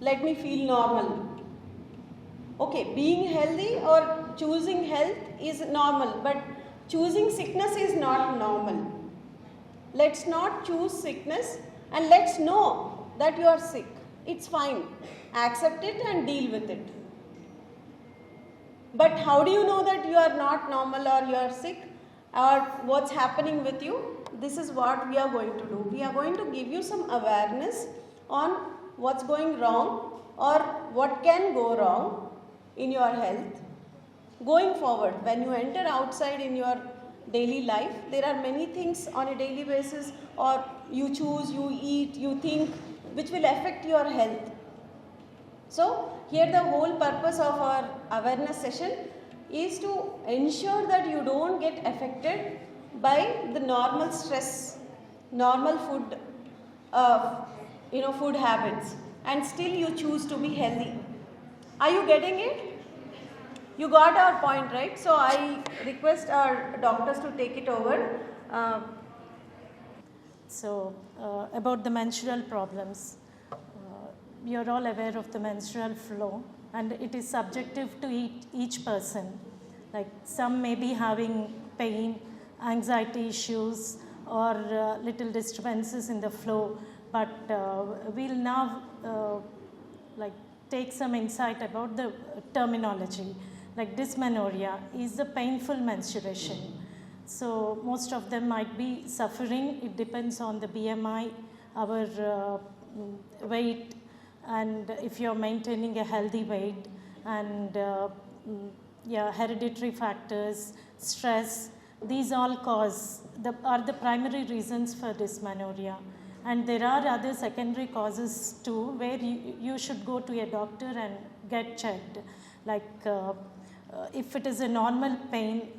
let me feel normal. Okay, being healthy or choosing health is normal, but choosing sickness is not normal. Let's not choose sickness, and let's know that you are sick. It's fine. Accept it and deal with it. But how do you know that you are not normal or you are sick or what's happening with you? This is what we are going to do. We are going to give you some awareness on what's going wrong or what can go wrong in your health. Going forward, when you enter outside in your daily life, there are many things on a daily basis, or you choose, you eat, you think, which will affect your health. So here the whole purpose of our awareness session is to ensure that you don't get affected by the normal stress, normal food, food habits, and still you choose to be healthy. Are you getting it? You got our point, right? So I request our doctors to take it over. About the menstrual problems, you're all aware of the menstrual flow, and it is subjective to each person. Like some may be having pain, anxiety issues, or little disturbances in the flow, but we'll now take some insight about the terminology. Like dysmenorrhea is the painful menstruation. So most of them might be suffering. It depends on the BMI, our weight, and if you're maintaining a healthy weight, and hereditary factors, stress, these all are the primary reasons for dysmenorrhea. And there are other secondary causes too, where you should go to a doctor and get checked. Like if it is a normal pain,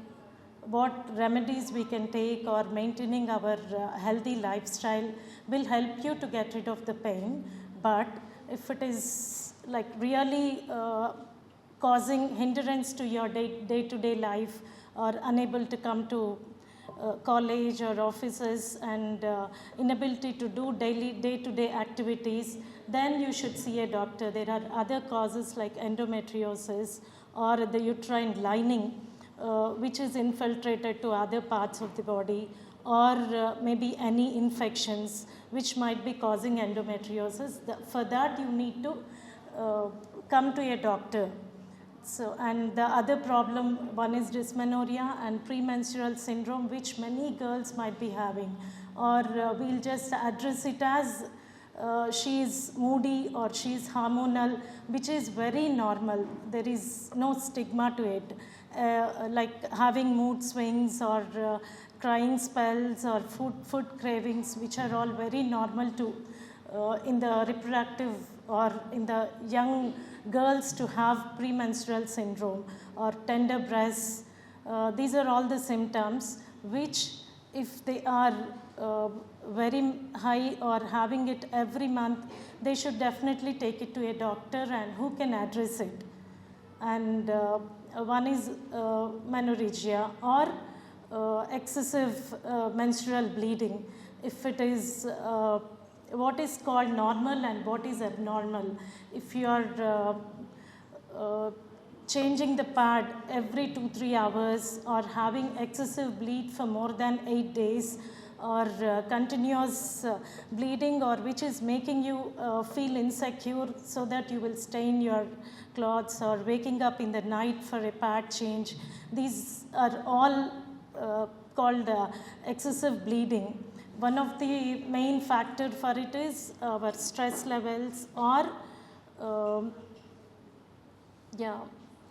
what remedies we can take or maintaining our healthy lifestyle will help you to get rid of the pain. But if it is like really causing hindrance to your day-to-day life, or unable to come to college or offices, and inability to do day-to-day activities, then you should see a doctor. There are other causes like endometriosis or the uterine lining, which is infiltrated to other parts of the body, or maybe any infections which might be causing endometriosis. For that you need to come to a doctor. So, and the other problem, one is dysmenorrhea and premenstrual syndrome, which many girls might be having, or we'll just address it as she is moody or she is hormonal, which is very normal. There is no stigma to it. Like having mood swings or crying spells or food cravings, which are all very normal to in the reproductive or in the young girls to have premenstrual syndrome or tender breasts. These are all the symptoms which, if they are very high or having it every month, they should definitely take it to a doctor and who can address it. And one is menorrhagia or excessive menstrual bleeding. If it is what is called normal and what is abnormal. If you are changing the pad every 2-3 hours, or having excessive bleed for more than 8 days, or continuous bleeding, or which is making you feel insecure so that you will stain your clothes, or waking up in the night for a pad change, these are all called excessive bleeding. One of the main factor for it is our stress levels, or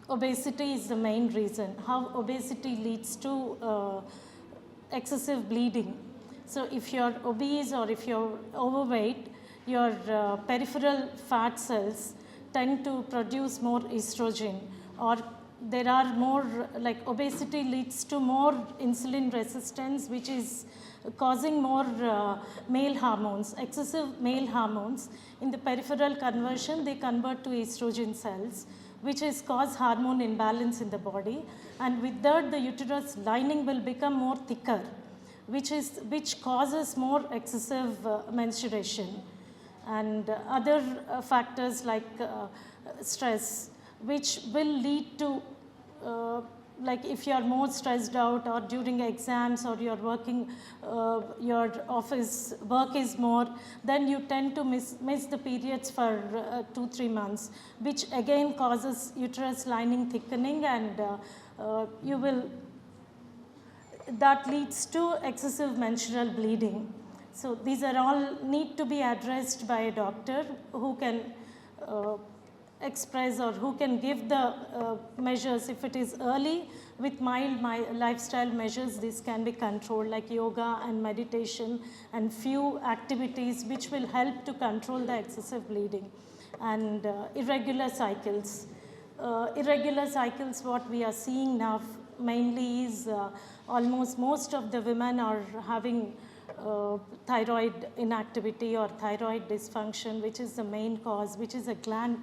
obesity is the main reason. How obesity leads to excessive bleeding. So if you're obese or if you're overweight, your peripheral fat cells tend to produce more estrogen, or there are more, like obesity leads to more insulin resistance, which is causing more male hormones, excessive male hormones. In the peripheral conversion, they convert to estrogen cells, which is cause hormone imbalance in the body, and with that the uterus lining will become more thicker, which causes more excessive menstruation. and other factors like stress, which will lead to like if you are more stressed out or during exams or you're working, your office work is more, then you tend to miss the periods for 2-3 months, which again causes uterus lining thickening, and that leads to excessive menstrual bleeding. So these are all need to be addressed by a doctor who can express or who can give the measures. If it is early, with mild lifestyle measures, this can be controlled, like yoga and meditation and few activities which will help to control the excessive bleeding. And irregular cycles. Irregular cycles, what we are seeing now mainly is almost most of the women are having thyroid inactivity or thyroid dysfunction, which is the main cause, which is a gland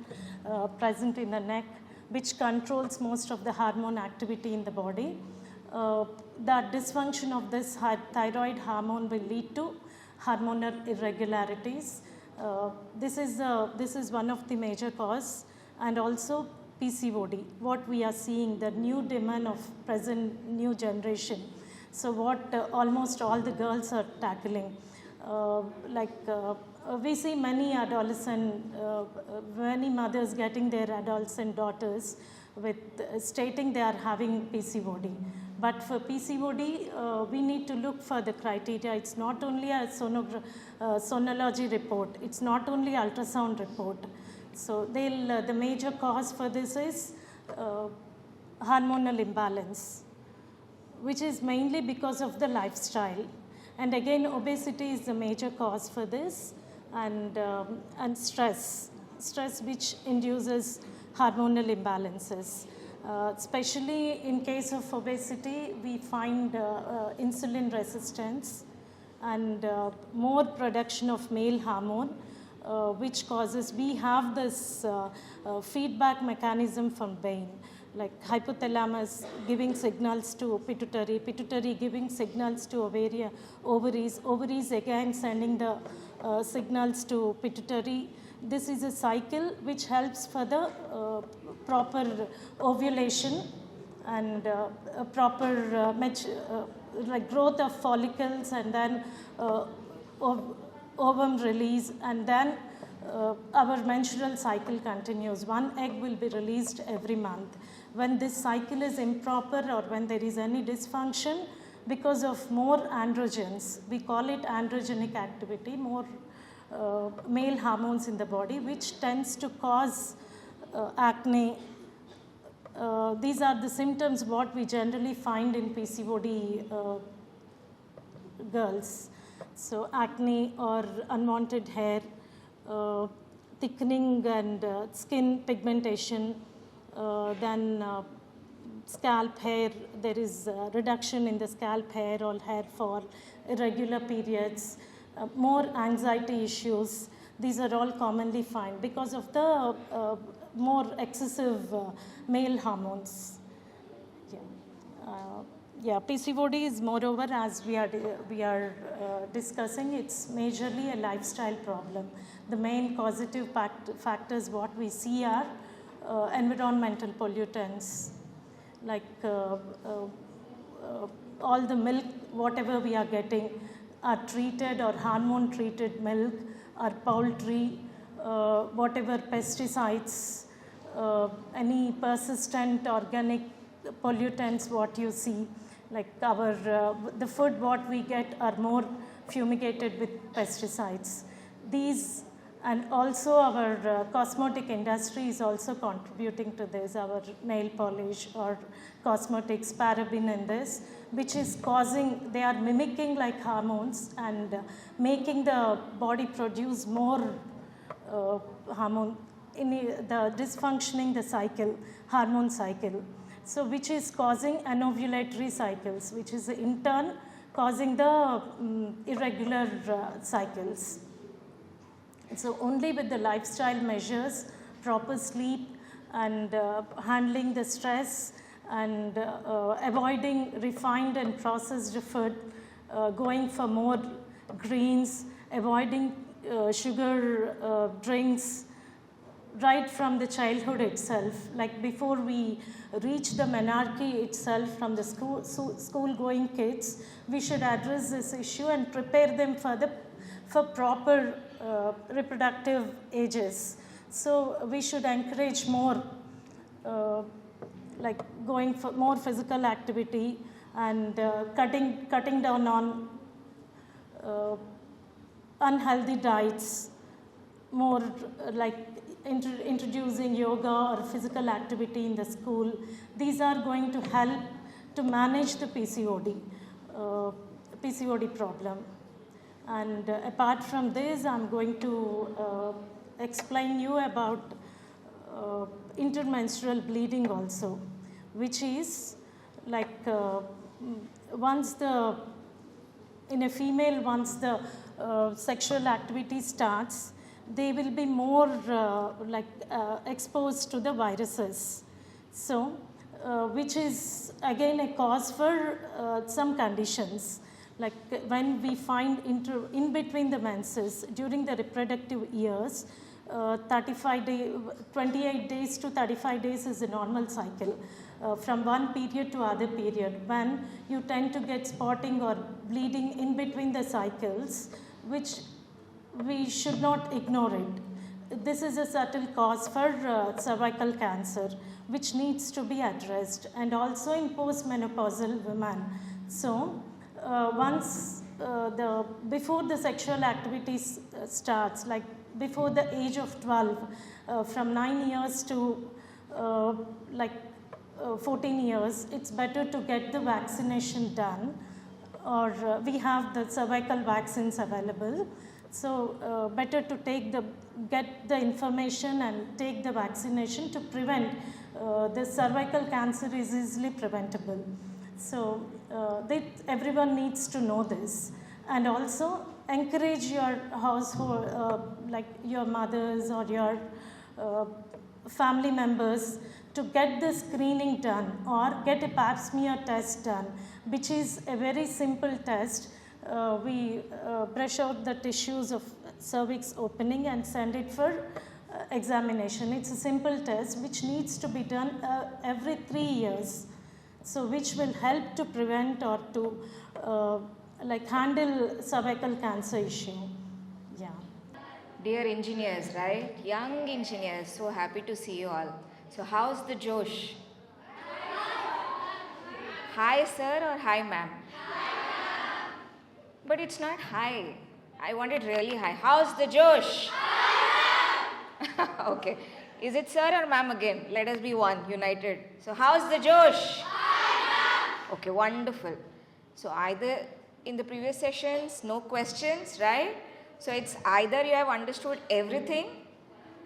present in the neck, which controls most of the hormone activity in the body. That dysfunction of this thyroid hormone will lead to hormonal irregularities. This is one of the major cause, and also PCOD, what we are seeing, the new demand of present new generation. So what almost all the girls are tackling, we see many many mothers getting their adolescent daughters with stating they are having PCOD. But for PCOD, we need to look for the criteria. It's not only a sonology report, it's not only ultrasound report. So the major cause for this is hormonal imbalance, which is mainly because of the lifestyle. And again, obesity is the major cause for this, and stress which induces hormonal imbalances. Especially in case of obesity, we find insulin resistance and more production of male hormone, which causes, we have this feedback mechanism from brain, like hypothalamus giving signals to pituitary, pituitary giving signals to ovaries, ovaries again sending the signals to pituitary. This is a cycle which helps for the proper ovulation and proper like growth of follicles, and then ovum release, and then our menstrual cycle continues. One egg will be released every month. When this cycle is improper or when there is any dysfunction because of more androgens, we call it androgenic activity, more male hormones in the body, which tends to cause acne. These are the symptoms what we generally find in PCOD girls. So acne or unwanted hair, thickening and skin pigmentation, then scalp hair, there is reduction in the scalp hair or hair fall, irregular periods, more anxiety issues. These are all commonly found because of the more excessive male hormones. PCOD is moreover, as we are discussing, it's majorly a lifestyle problem. The main causative factors what we see are environmental pollutants, like all the milk, whatever we are getting, are treated or hormone treated milk, or poultry, whatever pesticides, any persistent organic pollutants what you see, like the food what we get are more fumigated with pesticides. These, and also our cosmetic industry is also contributing to this, our nail polish or cosmetics, paraben in this, which is causing, they are mimicking like hormones and making the body produce more hormone, the dysfunctioning the cycle, hormone cycle. So which is causing anovulatory cycles, which is in turn causing the irregular cycles. So only with the lifestyle measures, proper sleep and handling the stress and avoiding refined and processed food, going for more greens, avoiding sugar drinks right from the childhood itself, like before we reach the menarche itself from the school going kids, we should address this issue and prepare them for proper reproductive ages. So we should encourage more like going for more physical activity and cutting down on unhealthy diets, more like introducing yoga or physical activity in the school. These are going to help to manage the PCOD problem. And apart from this, I'm going to explain you about intermenstrual bleeding also, which is like in a female, once the sexual activity starts, they will be more exposed to the viruses. So, which is again a cause for some conditions. Like when we find in between the menses during the reproductive years, 28 days to 35 days is a normal cycle. From one period to other period, when you tend to get spotting or bleeding in between the cycles, which we should not ignore it. This is a subtle cause for cervical cancer, which needs to be addressed, and also in postmenopausal women. So, before the sexual activity starts, like before the age of 12, from 9 years to 14 years, it's better to get the vaccination done, or we have the cervical vaccines available. So better to get the information and take the vaccination to prevent the cervical cancer is easily preventable. So everyone needs to know this, and also encourage your household, like your mothers or your family members, to get the screening done or get a pap smear test done, which is a very simple test. We brush out the tissues of cervix opening and send it for examination. It's a simple test which needs to be done every 3 years. So which will help to prevent or to handle cervical cancer issue. Yeah. Dear engineers, right? Young engineers, so happy to see you all. So how's the Josh? Hi sir or hi ma'am? But it's not high. I want it really high. How's the Josh? Okay. Is it sir or ma'am again? Let us be one, united. So how's the Josh? Okay, wonderful. So either in the previous sessions, no questions, right? So it's either you have understood everything,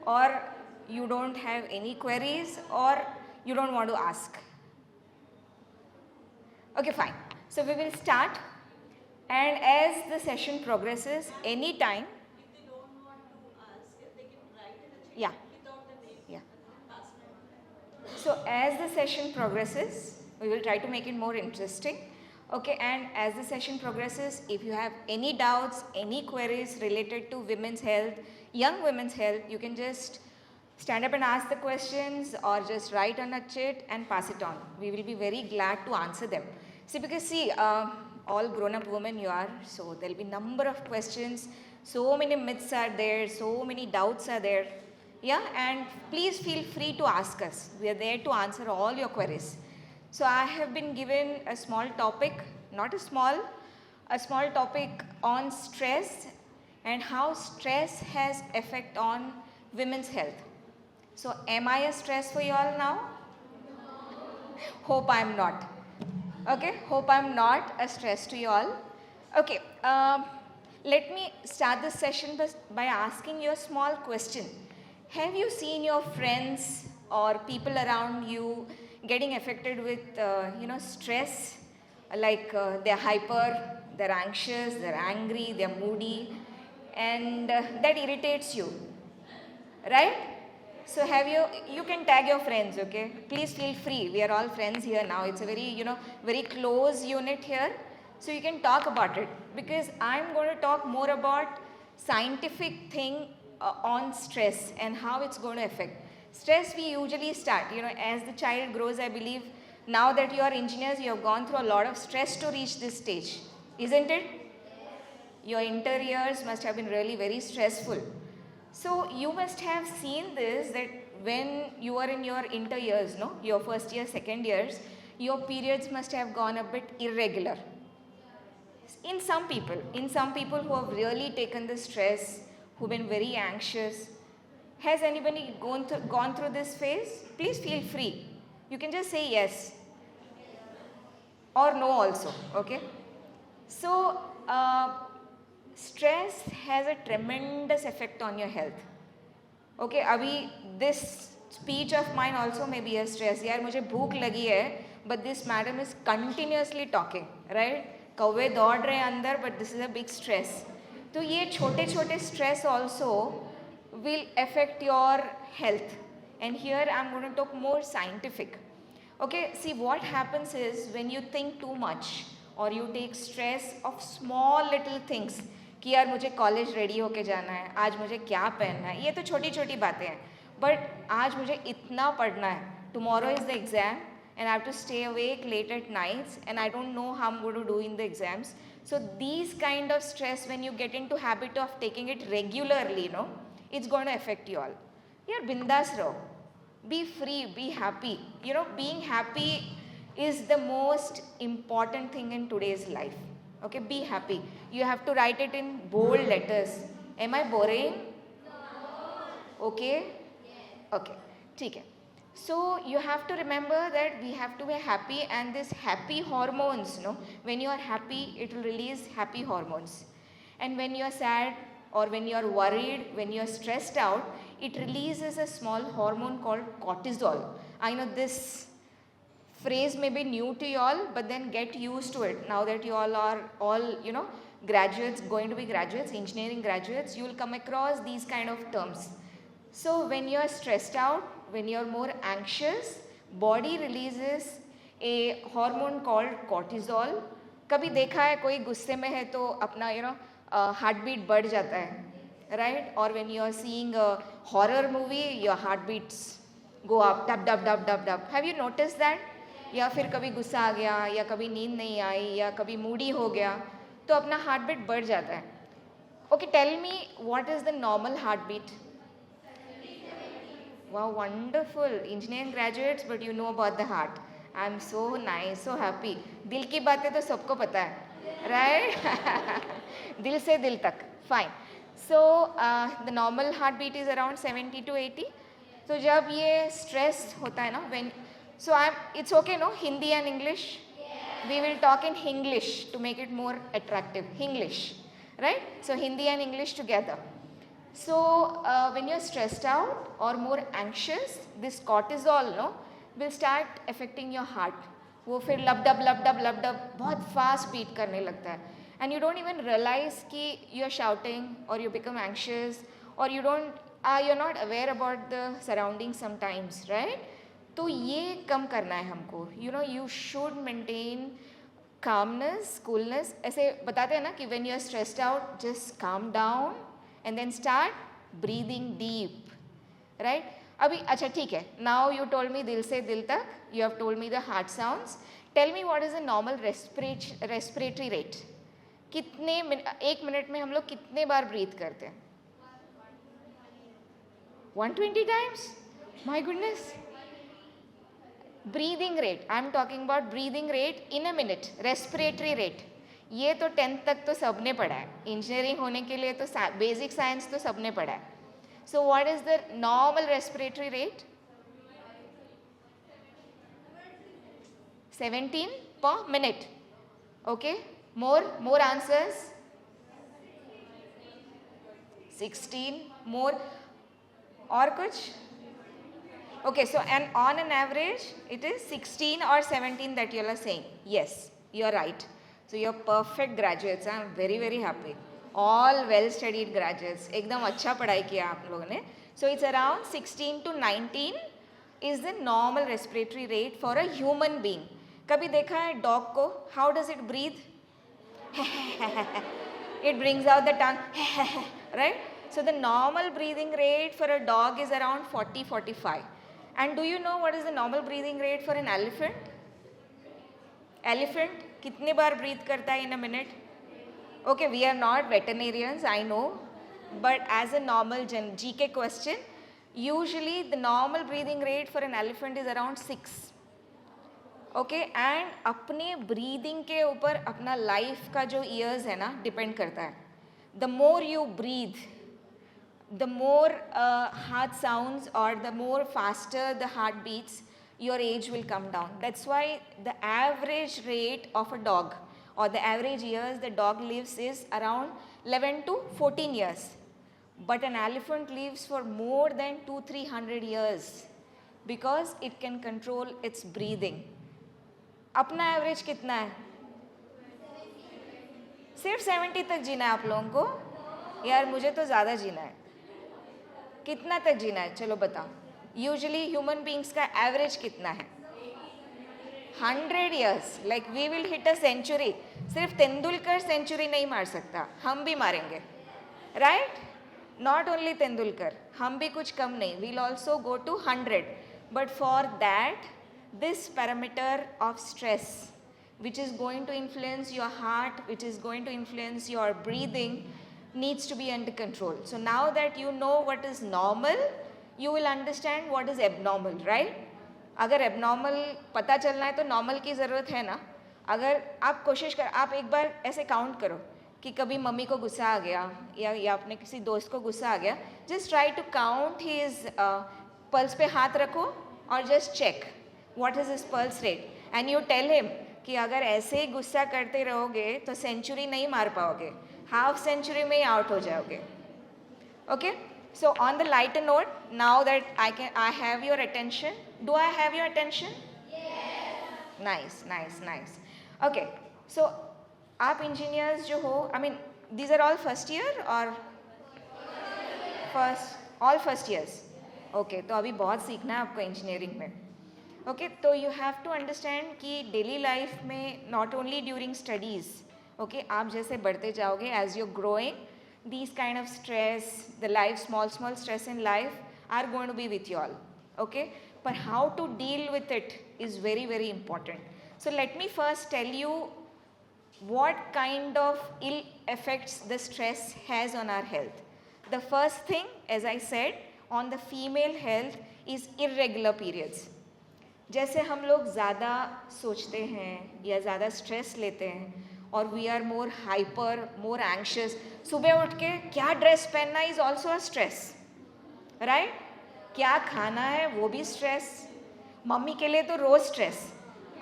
or you don't have any queries, or you don't want to ask. Okay, fine. So we will start. And as the session progresses, anytime. If they don't want to ask, they can write in the chat without the name. Yeah. So as the session progresses, we will try to make it more interesting. Okay, and as the session progresses, if you have any doubts, any queries related to women's health, young women's health, you can just stand up and ask the questions, or just write on a chit and pass it on. We will be very glad to answer them. See, because all grown-up women you are, so there will be number of questions, so many myths are there, so many doubts are there. Yeah, and please feel free to ask us. We are there to answer all your queries. So I have been given a small topic, a small topic on stress and how stress has effect on women's health. So am I a stress for you all now? Hope I am not. Okay, hope I am not a stress to you all. Okay, let me start this session by asking you a small question. Have you seen your friends or people around you getting affected with stress? Like they're hyper, they're anxious, they're angry, they're moody, and that irritates you, right? So you can tag your friends, okay? Please feel free. We are all friends here now. It's a very, very close unit here. So you can talk about it, because I'm going to talk more about scientific thing on stress and how it's going to affect. Stress we usually start, as the child grows, I believe now that you are engineers, you have gone through a lot of stress to reach this stage, isn't it? Your inter years must have been really very stressful. So you must have seen this, that when you are in your inter years, your first year, second years, your periods must have gone a bit irregular. In some people who have really taken the stress, who've been very anxious. Has anybody gone through this phase? Please feel free. You can just say yes or no also, okay? So, stress has a tremendous effect on your health. Okay, abhi this speech of mine also may be a stress. Yaar, mujhe bhook lagi hai, but this madam is continuously talking, right? कौवे दौड़ रहे हैं अंदर, but this is a big stress. तो ये छोटे छोटे stress also will affect your health. And here I am going to talk more scientific. Okay, see what happens is when you think too much or you take stress of small little things कि यार मुझे college ready होके जाना है, आज मुझे क्या पहनना है, ये तो छोटी छोटी बातें हैं, बट आज मुझे इतना पढ़ना है, tomorrow is the exam and I have to stay awake late at nights and I don't know how I'm going to do in the exams. So these kind of stress, when you get into habit of taking it regularly, it's going to affect you all. Yaar, bindas raho. Be free, be happy. Being happy is the most important thing in today's life. Okay, be happy. You have to write it in bold letters. Am I boring? Okay? Okay. ठीक है. So you have to remember that we have to be happy, and this happy hormones, when you are happy, it will release happy hormones. And when you are sad or when you are worried, when you are stressed out, it releases a small hormone called cortisol. I know this phrase may be new to you all, but then get used to it. Now that you all are graduates, going to be graduates, engineering graduates, you will come across these kind of terms. So when you are stressed out, when you are more anxious, body releases a hormone called cortisol. कभी देखा है कोई गुस्से में है तो अपना heartbeat बढ़ जाता है, right? Or when you are seeing a horror movie, your heartbeats go up, dab dab dab dab dab. Have you noticed that? या फिर कभी गुस्सा आ गया, या कभी नींद नहीं आई, या कभी मूडी हो गया, तो अपना heartbeat बढ़ जाता है. Okay, tell me what is the normal heartbeat? Wow, wonderful. Engineering graduates, but you know about the heart. I'm so nice, so happy. दिल की बातें तो सबको पता है, right? दिल से दिल तक. Fine. So the normal heartbeat is around 70 to 80. तो जब ये stress होता है ना, it's okay, Hindi and English? Yeah. We will talk in English to make it more attractive. English, right? So Hindi and English together. So when you're stressed out or more anxious, this cortisol will start affecting your heart. वो फिर लब-डब बहुत fast beat करने लगता है. And you don't even realize कि you're shouting or you become anxious or you're not aware about the surroundings sometimes, right? तो ये कम करना है हमको. You should maintain calmness, coolness. ऐसे बताते हैं ना कि when you're stressed out, just calm down. And then start breathing deep, right? Abhi, acha, theek hai. Now you told me dil se dil tak. You have told me the heart sounds. Tell me what is the normal respiratory rate? एक minute में हम लोग कितने बार breathe करते हैं? 120 times? My goodness. Breathing rate. I'm talking about breathing rate in a minute. Respiratory rate. ये तो 10th तक तो सबने पढ़ा है. इंजीनियरिंग होने के लिए तो बेसिक साइंस तो सबने पढ़ा है. So what is the normal respiratory rate? 17 per minute. Okay, more answers. 16 more. और कुछ? Okay, so and on an average it is 16 or 17 that you are saying. Yes, you are right. So you're perfect graduates. I'm very very happy. All well studied graduates. एकदम अच्छा पढ़ाई किया आप लोगों ने. So it's around 16 to 19 is the normal respiratory rate for a human being. कभी देखा है dog को? How does it breathe? It brings out the tongue. right? So the normal breathing rate for a dog is around 40-45. And do you know what is the normal breathing rate for an elephant? Elephant कितने बार breathe करता है in a minute? Okay, we are not veterinarians, I know, but as a normal GK question, usually the normal breathing rate for an elephant is around 6. Okay, and अपने breathing के ऊपर अपना life का जो years है ना depend करता है. The more you breathe, the more heart sounds or the more faster the heart beats, your age will come down. That's why the average rate of a dog or the average years the dog lives is around 11 to 14 years. But an elephant lives for more than 200-300 years because it can control its breathing. अपना average कितना है? सिर्फ 70 तक जीना है आप लोगों को? यार मुझे तो ज़्यादा जीना है. कितना तक जीना है? चलो बताओ. यूजुअली ह्यूमन बींग्स का एवरेज कितना है? 100 years. Like we will hit a century. सिर्फ तेंदुलकर सेंचुरी नहीं मार सकता, हम भी मारेंगे, right? Not only तेंदुलकर, हम भी कुछ कम नहीं. We'll also go to 100. But for that, this parameter of stress, which is going to influence your heart, which is going to influence your breathing, needs to be under control. So now that you know what is normal, you will understand what is abnormal, right? अगर abnormal पता चलना है तो normal की ज़रूरत है ना. अगर आप कोशिश कर, आप एक बार ऐसे काउंट करो कि कभी मम्मी को गुस्सा आ गया या अपने किसी दोस्त को गुस्सा आ गया, just try to count his pulse पे हाथ रखो और just check what is his pulse rate and you tell him कि अगर ऐसे ही गुस्सा करते रहोगे तो सेंचुरी नहीं मार पाओगे, हाफ सेंचुरी में ही आउट हो जाओगे. Okay? So on the lighter note, now that I have your attention. Do I have your attention? Yes. Nice, nice, nice. Okay. So आप engineers जो हो, I mean these are all first year or first, all first years. Okay. तो अभी बहुत सीखना है आपको engineering में. Okay. तो you have to understand कि daily life में not only during studies, okay, आप जैसे बढ़ते जाओगे as you're growing, these kind of stress, the life, small stress in life are going to be with you all, okay? But how to deal with it is very, very important. So let me first tell you what kind of ill effects the stress has on our health. The first thing, as I said, on the female health is irregular periods. जैसे हम लोग ज़्यादा सोचते हैं या ज़्यादा stress लेते हैं और we are more hyper, more anxious, सुबह उठ के क्या ड्रेस पहनना is also a stress, right? क्या खाना है वो भी स्ट्रेस. मम्मी के लिए तो रोज स्ट्रेस.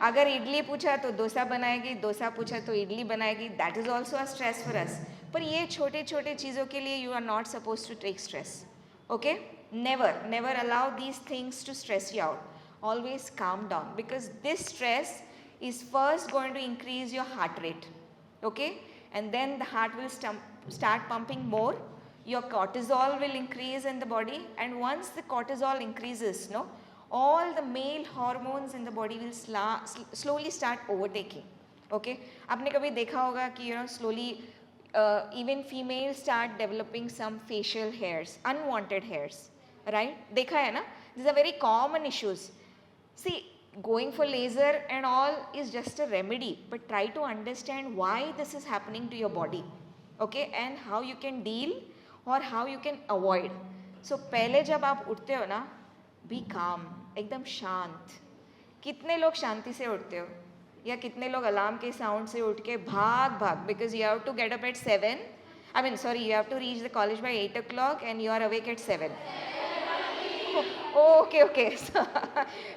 अगर इडली पूछा तो डोसा बनाएगी, डोसा पूछा तो इडली बनाएगी, that is also a stress for us. पर ये छोटे छोटे चीज़ों के लिए you are not suppose to take stress, okay? Never allow these things to stress you out. Always calm down because this stress is first going to increase your heart rate, okay, and then the heart will start pumping more, your cortisol will increase in the body, and once the cortisol increases, no, all the male hormones in the body will slowly start overtaking, okay. आपने कभी देखा होगा कि slowly even females start developing some facial hairs, unwanted hairs, right? देखा है ना? These are very common issues. See, going for laser and all is just a remedy, but try to understand why this is happening to your body, okay, and how you can deal or how you can avoid. So पहले जब आप उठते हो ना, be calm, एकदम शांत. कितने लोग शांति से उठते हो? या कितने लोग अलार्म के साउंड से उठ के भाग because you have to get up at 7, I mean sorry, you have to reach the college by 8 o'clock and you are awake at 7. Okay. So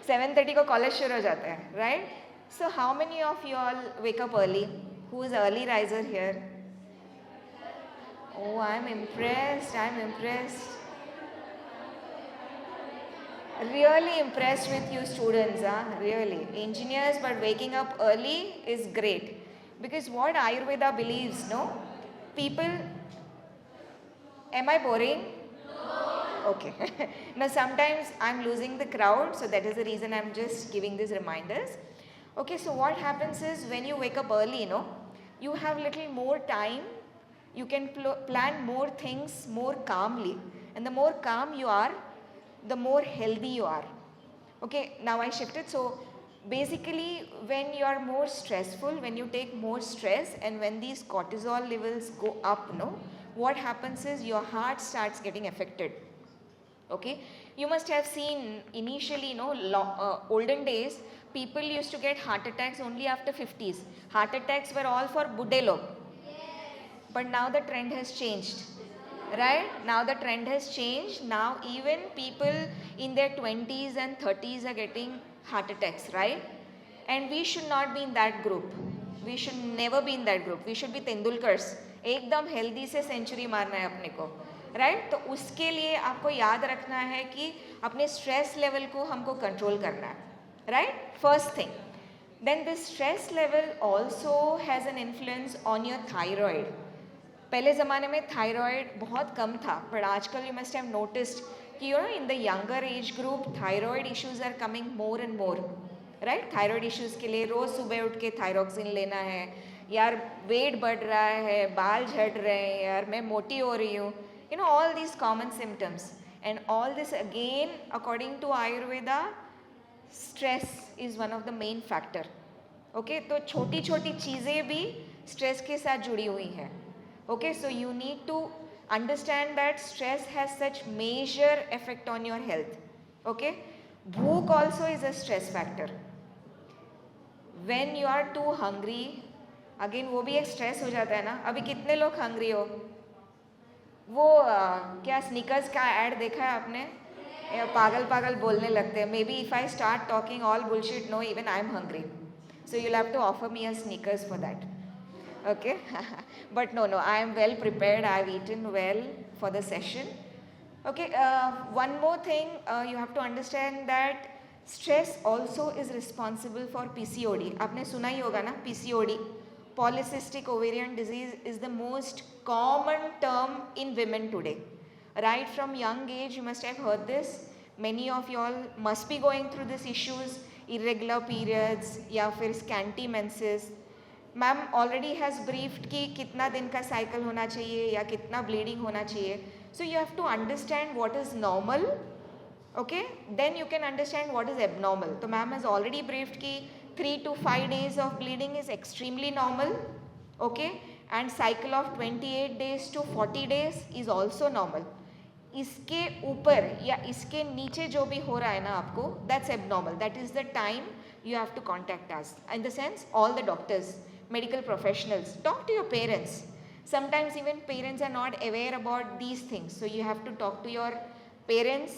7:30 को कॉलेज शुरू हो जाता है, right? So how many of you all wake up early? Who is early riser here? Oh, I'm impressed. Really impressed with you students, really. Engineers, but waking up early is great. Because what Ayurveda believes, no? People, am I boring? Okay. Now sometimes I'm losing the crowd, so that is the reason I'm just giving these reminders. Okay, so what happens is when you wake up early, you have little more time You can plan more things more calmly, and the more calm you are, the more healthy you are. Okay, now I shifted. So basically, when you are more stressful, when you take more stress, and when these cortisol levels go up, no, what happens is your heart starts getting affected. Okay, you must have seen initially, olden days, people used to get heart attacks only after 50s. Heart attacks were all for budde log. But now the trend has changed, right? Now the trend has changed. Now even people in their 20s and 30s are getting heart attacks, right? And we should not be in that group. We should never be in that group. We should be Tendulkars. एकदम healthy से century मारना है अपने को, right? तो उसके लिए आपको याद रखना है कि अपने स्ट्रेस लेवल को हमको कंट्रोल करना है, right? First thing. Then this stress level also has an influence on your thyroid. पहले ज़माने में थायराइड बहुत कम था, बट आजकल यू मस्ट हैव नोटिस्ड कि in the younger age group thyroid issues are coming more and more, right? Thyroid issues के लिए रोज़ सुबह उठ के थायरोक्सिन लेना है, यार वेट बढ़ रहा है, बाल झड़ रहे हैं, यार मैं मोटी हो रही हूँ, all these common symptoms. And all this again, according to Ayurveda, stress is one of the main factor. Okay, तो छोटी छोटी चीज़ें भी stress के साथ जुड़ी हुई हैं. Okay, so you need to understand that stress has such major effect on your health. Okay, भूख also is a stress factor. When you are too hungry, again वो भी एक stress हो जाता है ना. अभी कितने लोग hungry हो? वो क्या स्नीकर्स का ऐड देखा है आपने? पागल पागल बोलने लगते हैं. Maybe if I start talking all bullshit, no, even I am hungry, so you'll have to offer me a Snickers for that. Okay, but no, I am well prepared. I have eaten well for the session. Okay, one more thing, you have to understand that stress also is responsible for PCOD. आपने सुना ही होगा ना, PCOD, polycystic ovarian disease, is the most common term in women today. Right from young age, you must have heard this. Many of you all must be going through these issues, irregular periods या फिर scanty menses. Ma'am already has briefed कि कितना दिन का cycle होना चाहिए या कितना ब्लीडिंग होना चाहिए. So you have to understand what is normal, okay, then you can understand what is abnormal. तो मैम हैज़ ऑलरेडी ब्रीफ्ड कि 3 to 5 days of bleeding is extremely normal, okay, and cycle of 28 days to 40 days is also normal. इसके ऊपर या इसके नीचे जो भी हो रहा है ना आपको, that's abnormal. That is the time you have to contact us. In the sense, all the doctors, medical professionals, talk to your parents. Sometimes even parents are not aware about these things, so you have to talk to your parents,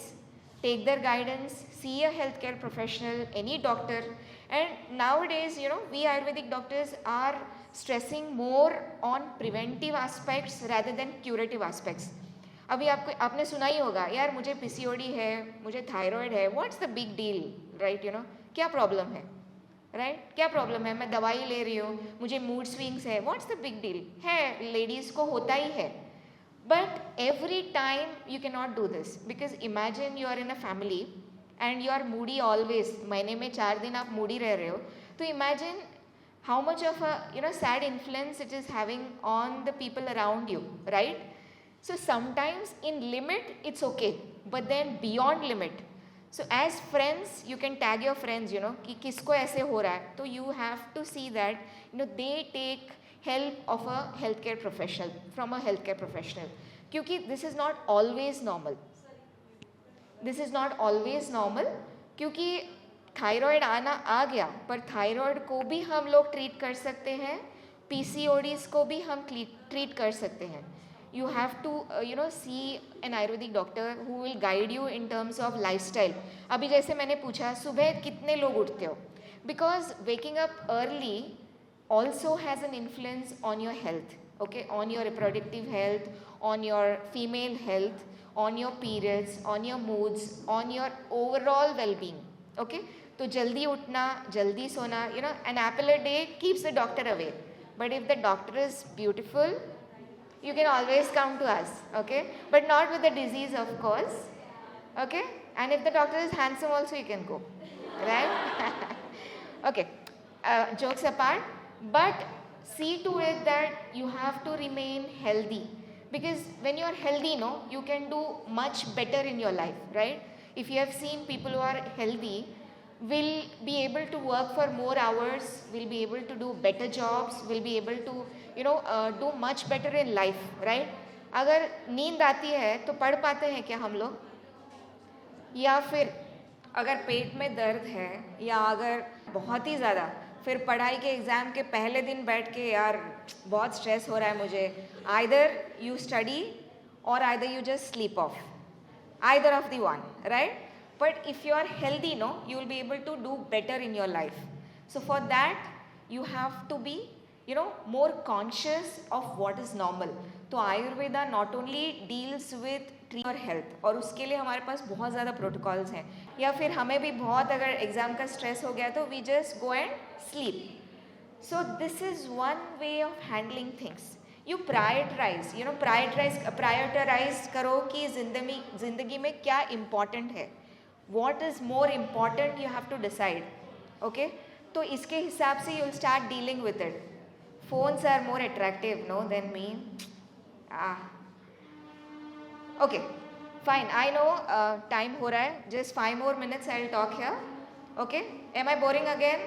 take their guidance, see a healthcare professional, any doctor. And nowadays, we Ayurvedic doctors are stressing more on preventive aspects rather than curative aspects. अभी आपने सुना ही होगा, यार मुझे PCOD है, मुझे thyroid है, what's the big deal, right? क्या प्रॉब्लम है, राइट? क्या प्रॉब्लम है? मैं दवाई ले रही हूँ, मुझे मूड स्विंग्स है, व्हाट्स द बिग डील है? लेडीज़ को होता ही है. But every time you can not do this, because imagine you are in a family and you are moody always. महीने में 4 दिन आप मूडी रह रहे हो, तो imagine how much of a sad influence it is having on the people around you, right? So sometimes in limit it's okay, but then beyond limit. So as friends, you can tag your friends, कि किसको ऐसे हो रहा है. तो you have to see that, they take help of a healthcare professional, from a healthcare professional. क्योंकि this is not always normal. This is not always normal, क्योंकि thyroid आ गया, पर थायराइड को भी हम लोग ट्रीट कर सकते हैं, PCODs को भी हम ट्रीट कर सकते हैं. You have to see an Ayurvedic doctor who will guide you in terms of lifestyle. अभी जैसे मैंने पूछा सुबह कितने लोग उठते हो, because waking up early also has an influence on your health, okay, on your reproductive health, on your female health, on your periods, on your moods, on your overall well-being, okay. तो जल्दी उठना, जल्दी सोना, an apple a day keeps the doctor away, but if the doctor is beautiful, you can always come to us, okay, but not with the disease, of course, okay, and if the doctor is handsome also you can go, right? Okay, jokes apart, but see to it that you have to remain healthy, because when you are healthy, no, you can do much better in your life, right? If you have seen people who are healthy will be able to work for more hours, will be able to do better jobs, will be able to do much better in life, right? अगर नींद आती है तो पढ़ पाते हैं क्या हम लोग? या फिर अगर पेट में दर्द है या अगर बहुत ही ज़्यादा, फिर पढ़ाई के एग्ज़ाम के पहले दिन बैठ के यार बहुत स्ट्रेस हो रहा है मुझे, आइदर यू स्टडी और either you just sleep of, either of the one, right? But if you are healthy, no, you will be able to do better in your life. So for that, you have to be, more conscious of what is normal. तो Ayurveda not only deals with treat your health, और उसके लिए हमारे पास बहुत ज़्यादा protocols हैं. या फिर हमें भी बहुत अगर exam का stress हो गया तो we just go and sleep. So this is one way of handling things. You prioritize, prioritize करो कि जिंदगी में क्या important है. What is more important, you have to decide. Okay? तो इसके हिसाब से you'll start dealing with it. Phones are more attractive, no, than me. Okay, fine. I know time हो रहा है. Just 5 more minutes I'll talk here. Okay? Am I boring again?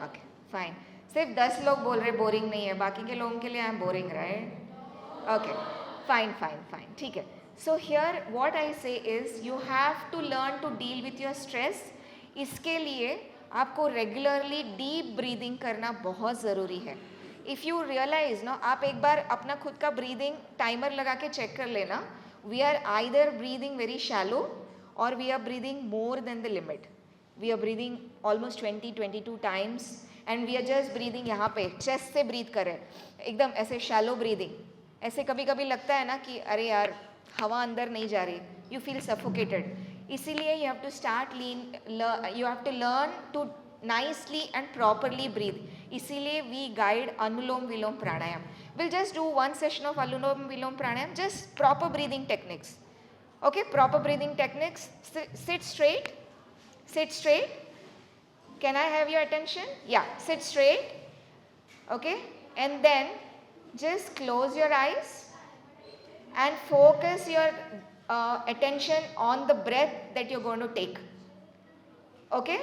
Okay, fine. सिर्फ 10 लोग बोल रहे boring नहीं है. बाकी के लोगों के लिए I'm boring, right? Okay, fine. ठीक है. So here what I say is you have to learn to deal with your stress. इसके लिए आपको regularly deep breathing करना बहुत ज़रूरी है. If you realize, no, आप एक बार अपना खुद का breathing timer लगा के check कर लेना. We are either breathing very shallow or we are breathing more than the limit. We are breathing almost 20-22 times and we are just breathing यहाँ पे chest से breathe करें. एकदम ऐसे shallow breathing. ऐसे कभी-कभी लगता है ना कि अरे यार हवा अंदर नहीं जा रही, you feel suffocated. इसीलिए you have to start you have to learn to nicely and properly breathe. इसीलिए we guide Anulom Vilom Pranayam. We'll just do one session of Anulom Vilom Pranayam, just proper breathing techniques. Okay, proper breathing techniques. Sit straight. Can I have your attention? Yeah, sit straight. Okay, and then just close your eyes and focus your attention on the breath that you're going to take. Okay?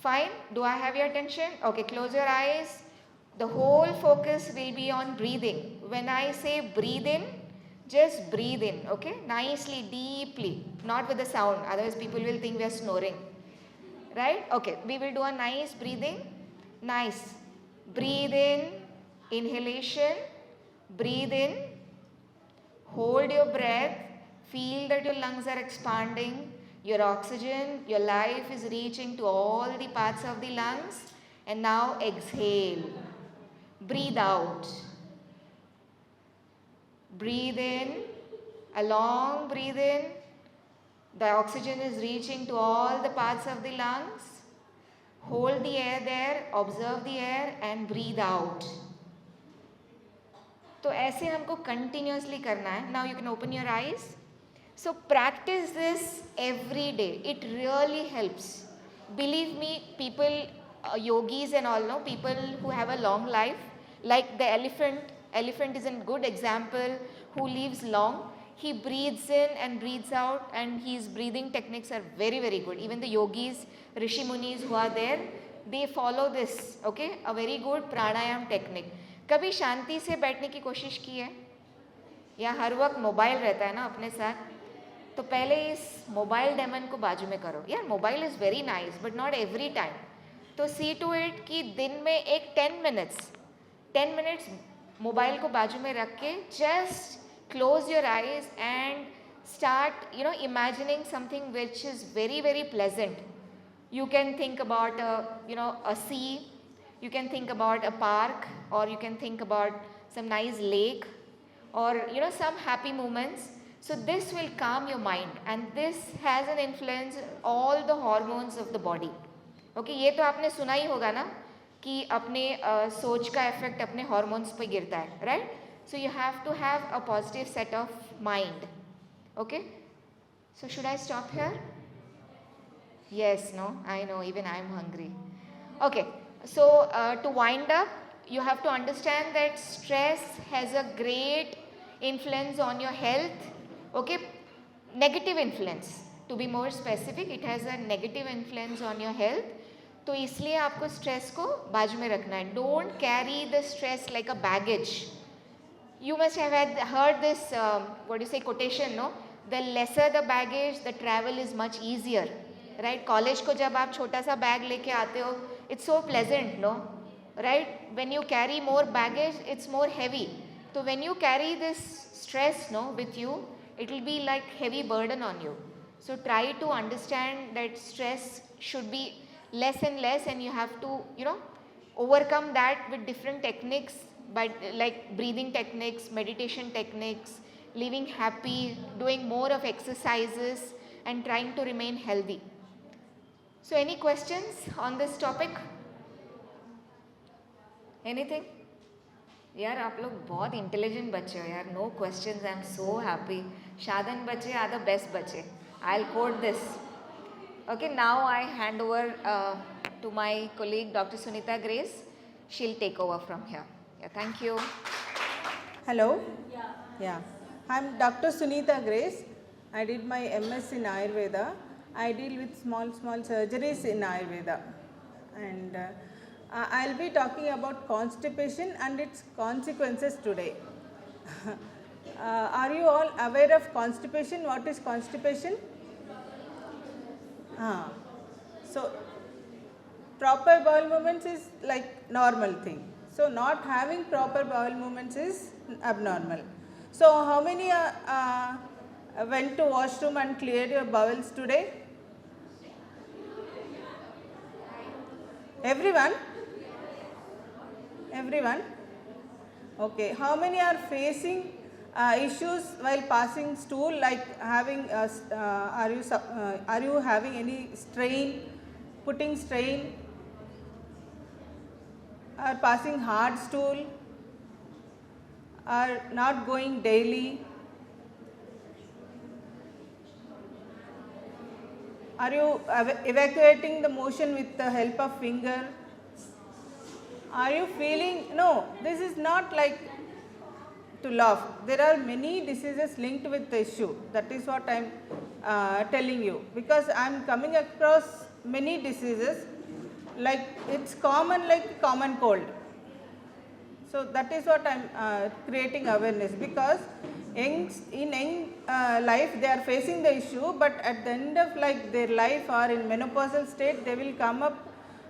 Fine. Do I have your attention? Okay, close your eyes. The whole focus will be on breathing. When I say breathe in, just breathe in, okay? Nicely, deeply, not with the sound. Otherwise, people will think we are snoring. Right? Okay, we will do a nice breathing. Nice. Breathe in, inhalation. Breathe in, hold your breath, feel that your lungs are expanding, your oxygen, your life is reaching to all the parts of the lungs, and now exhale. Breathe out. Breathe in, a long breathe in, the oxygen is reaching to all the parts of the lungs. Hold the air there, observe the air and breathe out. तो ऐसे हमको continuously करना है. Now you can open your eyes. So practice this every day. It really helps. Believe me, people, yogis and all, no, people who have a long life, like the elephant is a good example who lives long. He breathes in and breathes out and his breathing techniques are very, very good. Even the yogis, Rishi Munis who are there, they follow this, okay, a very good pranayam technique. कभी शांति से बैठने की कोशिश की है या हर वक्त mobile रहता है ना अपने साथ, तो पहले इस मोबाइल डेमन को बाजू में करो. यार mobile is very nice but not every time. तो सी टू इट कि दिन में एक 10 मिनट्स मोबाइल को बाजू में रख के just close your eyes and start imagining something which is very very pleasant. You can think about a sea, you can think about a park, or you can think about some nice lake, or some happy moments. So this will calm your mind and this has an influence on all the hormones of the body. Okay, ये तो आपने सुना ही होगा ना कि अपने सोच का इफेक्ट अपने हॉर्मोन्स पे गिरता है, right? So you have to have a positive set of mind. Okay, so should I stop here? Yes, no, I know, even I am hungry. Okay, So to wind up, you have to understand that stress has a great influence on your health. Okay, negative influence. To be more specific, it has a negative influence on your health. तो इसलिए आपको stress को बाजू में रखना है. Don't carry the stress like a baggage. You must have heard this, what do you say, quotation, no? The lesser the baggage, the travel is much easier. Right? College को जब आप छोटा सा बैग लेके आते हो, it's so pleasant, no? Right? When you carry more baggage, it's more heavy. So when you carry this stress, no, with you, it will be like heavy burden on you. So try to understand that stress should be less and less, and you have to, overcome that with different techniques, by like breathing techniques, meditation techniques, living happy, doing more of exercises, and trying to remain healthy. So any questions on this topic? Anything? यार आप लोग बहुत intelligent बच्चे हो यार. No questions. I am so happy. Shadan बच्चे are the best बच्चे. I will quote this. Okay, now I hand over to my colleague Dr. Sunita Grace. She'll take over from here. Yeah, thank you. Hello. Yeah. I'm Dr. Sunita Grace. I did my MS in Ayurveda. I deal with small surgeries in Ayurveda, and I'll be talking about constipation and its consequences today. Are you all aware of constipation? What is constipation? So proper bowel movements is like normal thing. So not having proper bowel movements is abnormal. So how many went to washroom and cleared your bowels today? Everyone? Everyone? Okay. How many are facing issues while passing stool, like having are you having any strain, putting strain, or passing hard stool, or not going daily? Are you evacuating the motion with the help of finger? Are you feeling, no, this is not like to laugh. There are many diseases linked with the issue. That is what I am telling you, because I am coming across many diseases, like it's common, like common cold. So that is what I am creating awareness, because in young life they are facing the issue, but at the end of like their life or in menopausal state they will come up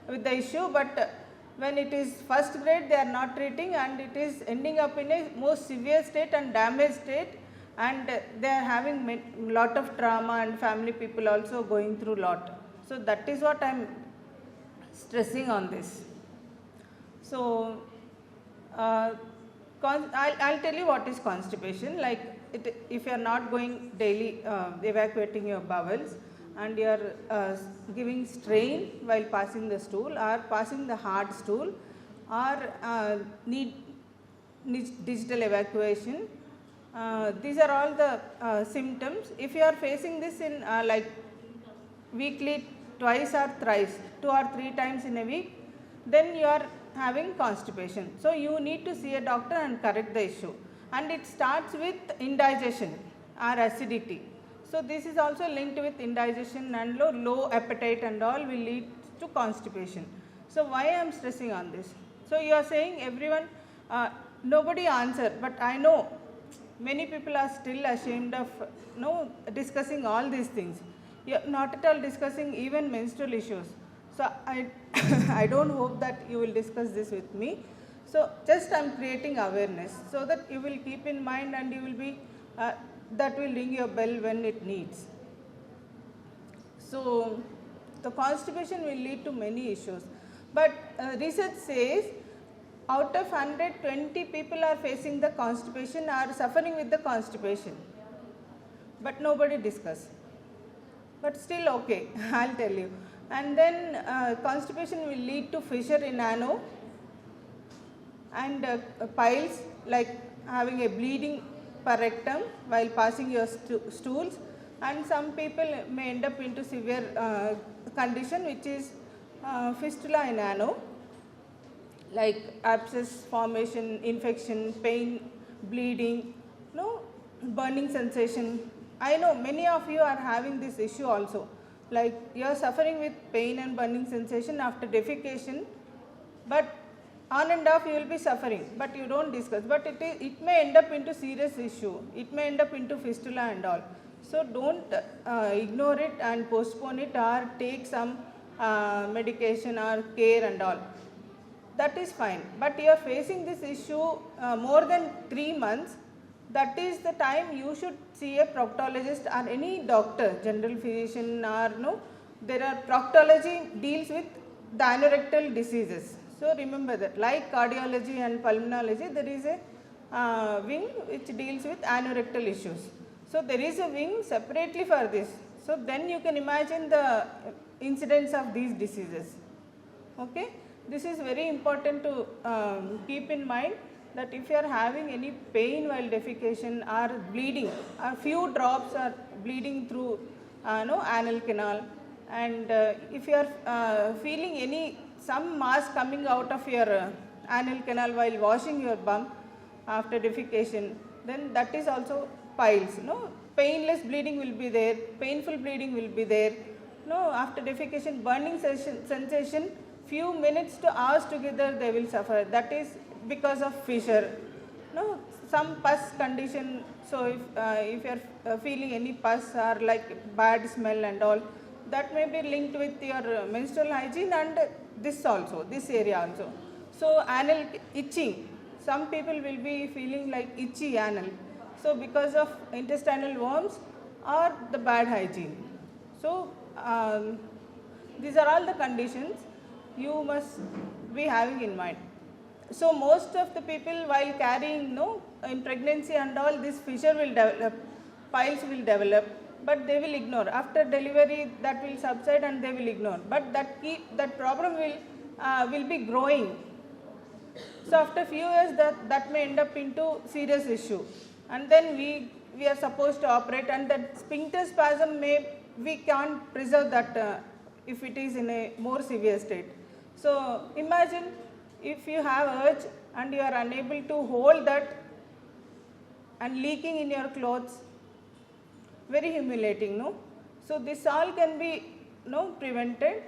with the issue, but when it is first grade they are not treating, and it is ending up in a most severe state and damaged state, and they are having lot of trauma, and family people also going through lot. So that is what I am stressing on this. So I'll tell you what is constipation. Like if you are not going daily, evacuating your bowels, and you are giving strain while passing the stool, or passing the hard stool, or need digital evacuation, these are all the symptoms. If you are facing this in like weekly, twice or thrice, 2 or 3 times in a week, then you are having constipation. So you need to see a doctor and correct the issue. And it starts with indigestion or acidity. So this is also linked with indigestion, and low appetite and all will lead to constipation. So why I am stressing on this? So you are saying everyone, nobody answer, but I know many people are still ashamed of discussing all these things. You are not at all discussing even menstrual issues. So I don't hope that you will discuss this with me. So just I am creating awareness so that you will keep in mind, and you will be that will ring your bell when it needs. So the constipation will lead to many issues, but research says out of 120 people are facing the constipation, are suffering with the constipation, but nobody discuss. But still okay, I'll tell you. And then constipation will lead to fissure in ano, and piles, like having a bleeding per rectum while passing your stools, and some people may end up into severe condition, which is fistula in ano. like abscess formation, infection, pain, bleeding, no, burning sensation. I know many of you are having this issue also, like you are suffering with pain and burning sensation after defecation, but on and off you will be suffering, but you don't discuss, but it may end up into serious issue, it may end up into fistula and all. So don't ignore it and postpone it or take some medication or care and all. That is fine, but you are facing this issue more than 3 months. That is the time you should see a proctologist or any doctor, general physician, or no, there are proctology deals with the anorectal diseases. So remember that, like cardiology and pulmonology, there is a wing which deals with anorectal issues. So there is a wing separately for this. So then you can imagine the incidence of these diseases. Okay, this is very important to keep in mind, that if you are having any pain while defecation or bleeding, a few drops are bleeding through anal canal, and if you are feeling some mass coming out of your anal canal while washing your bum after defecation, then that is also piles. No, painless bleeding will be there, painful bleeding will be there. No, after defecation, burning sensation, few minutes to hours together they will suffer. That is because of fissure. No, some pus condition. So if you are feeling any pus or like bad smell and all, that may be linked with your menstrual hygiene and this also, this area also. So anal itching, some people will be feeling like itchy anal. So because of intestinal worms or the bad hygiene. So these are all the conditions you must be having in mind. So most of the people while carrying in pregnancy and all, this fissure will develop, piles will develop, but they will ignore. After delivery that will subside and they will ignore, but that problem will be growing. So after few years that may end up into serious issue, and then we are supposed to operate, and that sphincter spasm we can't preserve that if it is in a more severe state. So imagine if you have urge and you are unable to hold that and leaking in your clothes, very humiliating, no? So this all can be prevented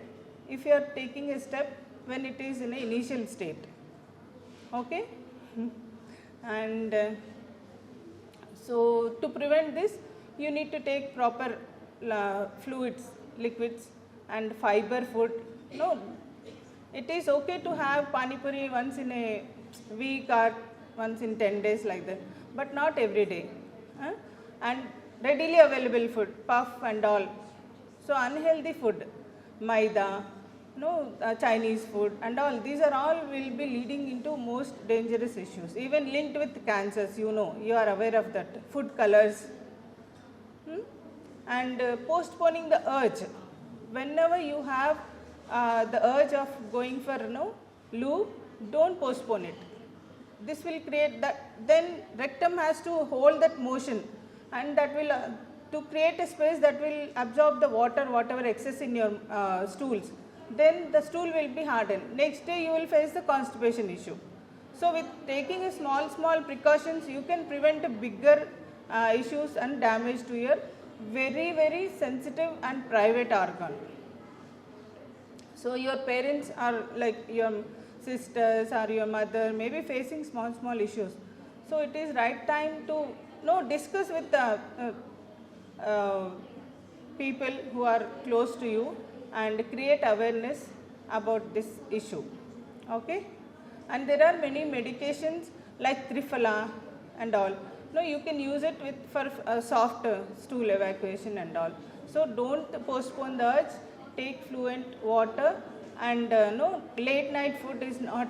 if you are taking a step when it is in an initial state. Okay? And so to prevent this, you need to take proper fluids, liquids and fiber food. No, it is okay to have pani puri once in a week or once in 10 days like that, but not every day. And readily available food, puff and all. So unhealthy food, maida, Chinese food and all, these are all will be leading into most dangerous issues, even linked with cancers, you are aware of that. Food colors. And postponing the urge. Whenever you have the urge of going for loo, don't postpone it. This will create that, then rectum has to hold that motion, and that will to create a space that will absorb the water, whatever excess in your stools. Then the stool will be hardened. Next day you will face the constipation issue. So with taking a small precautions, you can prevent bigger issues and damage to your very, very sensitive and private organ. So your parents are like your sisters or your mother may be facing small issues. So it is right time to discuss with the people who are close to you and create awareness about this issue. Okay? And there are many medications like Triphala and all. You can use it for soft stool evacuation and all. So don't postpone the urge. Take fluent water, and late night food is not,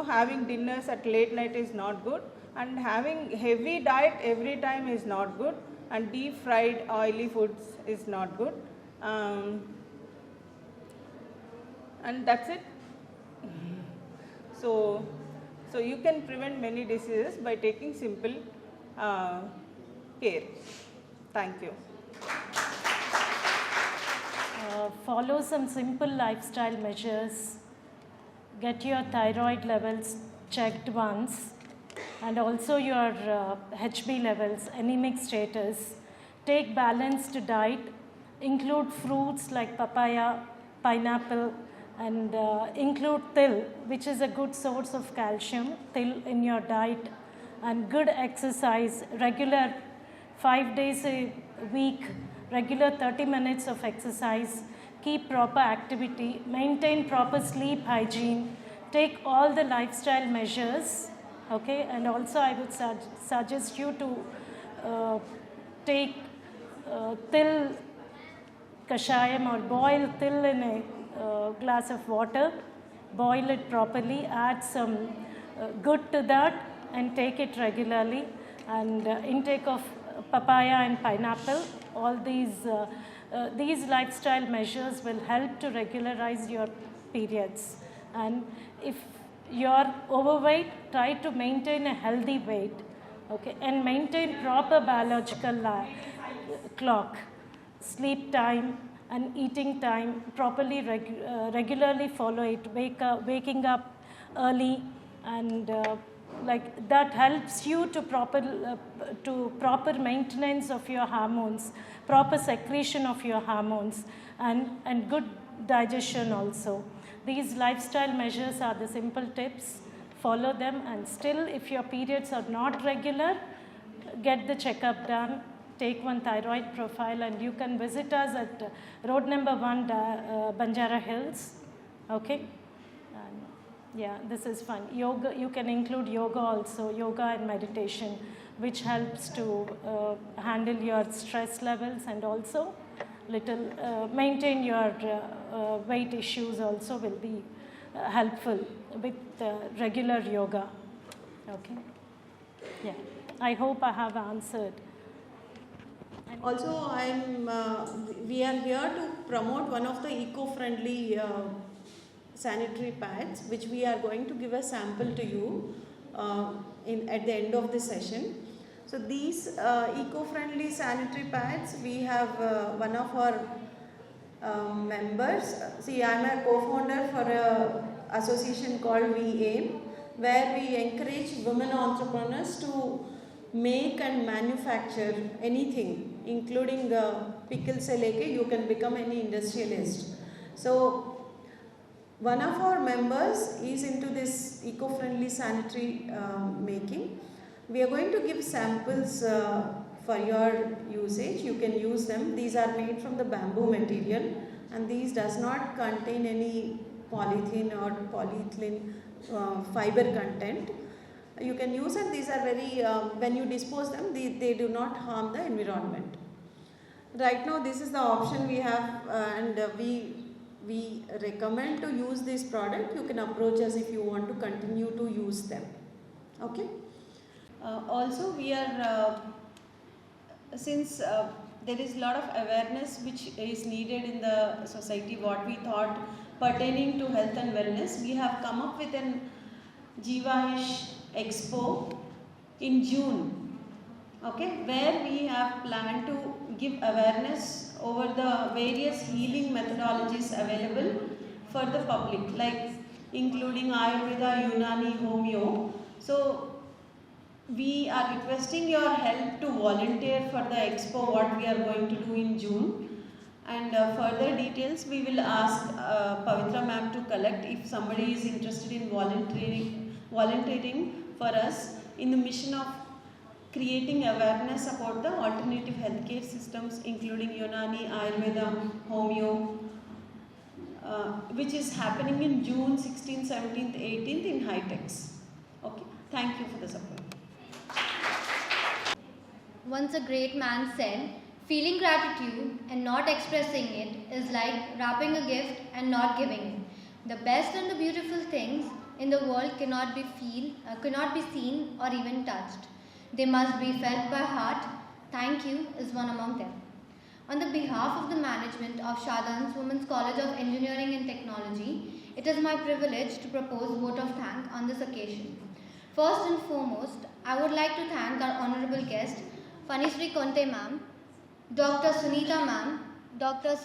having dinners at late night is not good, and having heavy diet every time is not good, and deep fried oily foods is not good. And that's it. So you can prevent many diseases by taking simple care. Thank you. Follow some simple lifestyle measures. get your thyroid levels checked once, and also your HB levels, anemic status. Take balanced diet, include fruits like papaya, pineapple, and include til, which is a good source of calcium, til in your diet, and good exercise, regular 5 days a week, regular 30 minutes of exercise, keep proper activity, maintain proper sleep hygiene, take all the lifestyle measures, okay, and also I would suggest you to take til kashayam or boil til in a glass of water, boil it properly, add some good to that and take it regularly, and intake of papaya and pineapple, all these lifestyle measures will help to regularize your periods. And if you are overweight, try to maintain a healthy weight, okay, and maintain proper biological clock, sleep time and eating time properly, regularly follow it, waking up early, and like that helps you to proper maintenance of your hormones, proper secretion of your hormones, and good digestion also. These lifestyle measures are the simple tips. Follow them, and still if your periods are not regular, get the checkup done, take one thyroid profile, and you can visit us at road number 1, Banjara Hills, okay? Yeah, this is fun. Yoga, you can include yoga also, yoga and meditation, which helps to handle your stress levels, and also maintain your weight issues also will be helpful with regular yoga. Okay. Yeah, I hope I have answered. Also, we are here to promote one of the eco-friendly sanitary pads, which we are going to give a sample to you at the end of the session. So these eco-friendly sanitary pads, we have one of our members. See, I am a co-founder for an association called We Aim, where we encourage women entrepreneurs to make and manufacture anything, including pickle se leke, you can become any industrialist. So one of our members is into this eco-friendly sanitary making. We are going to give samples for your usage. You can use them. These are made from the bamboo material, and these does not contain any polythene or polyethylene fiber content. You can use it. These are very, when you dispose them, they do not harm the environment. Right now, this is the option we have, and we recommend to use this product. You can approach us if you want to continue to use them. Okay. Also, we are, since there is a lot of awareness which is needed in the society, what we thought pertaining to health and wellness, we have come up with an Jivaasri Expo in June, okay, where we have planned to give awareness over the various healing methodologies available for the public, like including Ayurveda, Unani, Homeo. So we are requesting your help to volunteer for the expo, what we are going to do in June. And further details we will ask Pavitra ma'am to collect if somebody is interested in volunteering for us in the mission of creating awareness about the alternative healthcare systems, including Unani, Ayurveda, Homeo, which is happening in June 16th, 17th, 18th in Hightex. Okay, thank you for the support. Once a great man said, feeling gratitude and not expressing it is like wrapping a gift and not giving it. The best and the beautiful things in the world cannot be seen or even touched. They must be felt by heart. Thank you is one among them. On the behalf of the management of Shadans Women's College of Engineering and Technology, it is my privilege to propose vote of thanks on this occasion. First and foremost, I would like to thank our honorable guest, Fanisri Conte ma'am, Dr. Sunita ma'am, Dr.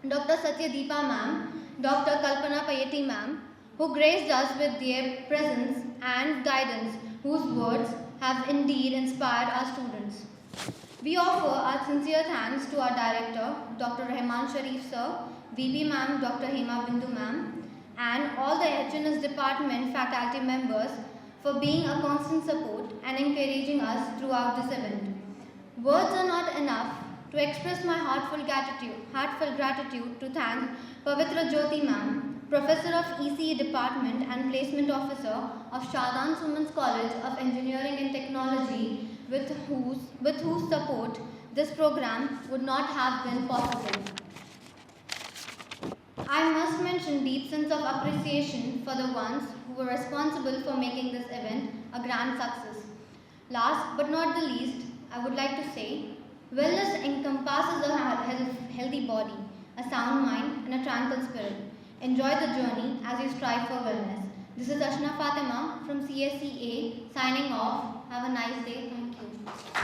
Satyadeepa ma'am, Dr. Kalpana Payati ma'am, who graced us with their presence and guidance, whose words have indeed inspired our students. We offer our sincere thanks to our director, Dr. Rahman Sharif sir, VP ma'am, Dr. Hema Bindu ma'am, and all the HNS department faculty members for being a constant support and encouraging us throughout this event. Words are not enough to express my heartfelt gratitude to thank Pavitra Jyoti ma'am, Professor of ECE Department and Placement Officer of Shadan Suman's College of Engineering and Technology, with whose support this program would not have been possible. I must mention deep sense of appreciation for the ones who were responsible for making this event a grand success. Last but not the least, I would like to say, wellness encompasses a healthy body, a sound mind and a tranquil spirit. Enjoy the journey as you strive for wellness. This is Ashna Fatima from CSCA signing off. Have a nice day. Thank you.